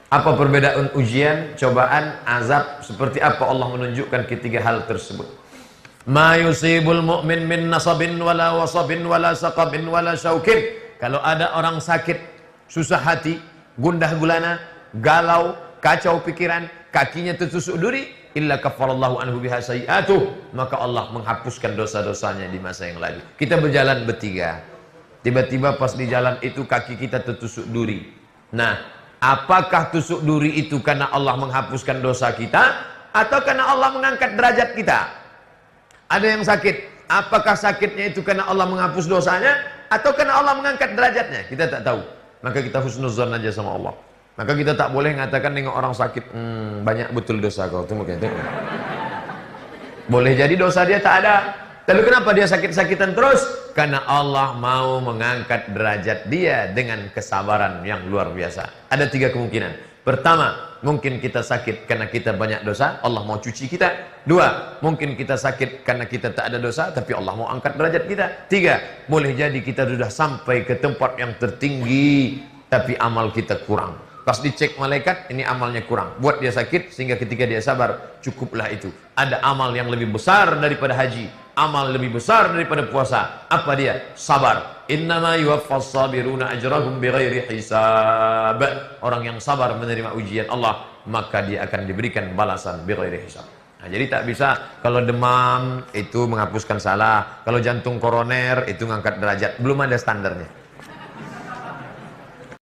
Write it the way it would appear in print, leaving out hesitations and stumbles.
Apa perbedaan ujian, cobaan, azab? Seperti apa Allah menunjukkan ketiga hal tersebut? Ma yusibul mu'min min nasabin wala wasabin wala saqabin wala syaukin. Kalau ada orang sakit, susah hati, gundah gulana, galau, kacau pikiran, kakinya tertusuk duri, illa kafarallahu anhu biha sayi'atuh, maka Allah menghapuskan dosa-dosanya di masa yang lalu. Kita berjalan bertiga, tiba-tiba pas di jalan itu kaki kita tertusuk duri. Nah, apakah tusuk duri itu karena Allah menghapuskan dosa kita, atau karena Allah mengangkat derajat kita? Ada yang sakit, apakah sakitnya itu karena Allah menghapus dosanya, atau karena Allah mengangkat derajatnya? Kita tak tahu. Maka kita husnuzon aja sama Allah. Maka kita tak boleh mengatakan dengan orang sakit, banyak betul dosa kau. Tunggu. Boleh jadi dosa dia tak ada. Lalu kenapa dia sakit-sakitan terus? Karena Allah mau mengangkat derajat dia dengan kesabaran yang luar biasa. Ada tiga kemungkinan. Pertama, mungkin kita sakit karena kita banyak dosa, Allah mau cuci kita. Dua, mungkin kita sakit karena kita tak ada dosa, tapi Allah mau angkat derajat kita. Tiga, boleh jadi kita sudah sampai ke tempat yang tertinggi, tapi amal kita kurang. Pas dicek malaikat, ini amalnya kurang. Buat dia sakit, sehingga ketika dia sabar, cukuplah itu. Ada amal yang lebih besar daripada haji, amal lebih besar daripada puasa. Apa dia? Sabar. Innama yuwaffas sabiruna ajrahum bighairi hisab. Orang yang sabar menerima ujian Allah, maka dia akan diberikan balasan bighairi hisab. Nah, jadi tak bisa kalau demam itu menghapuskan salah, kalau jantung koroner itu ngangkat derajat, belum ada standarnya.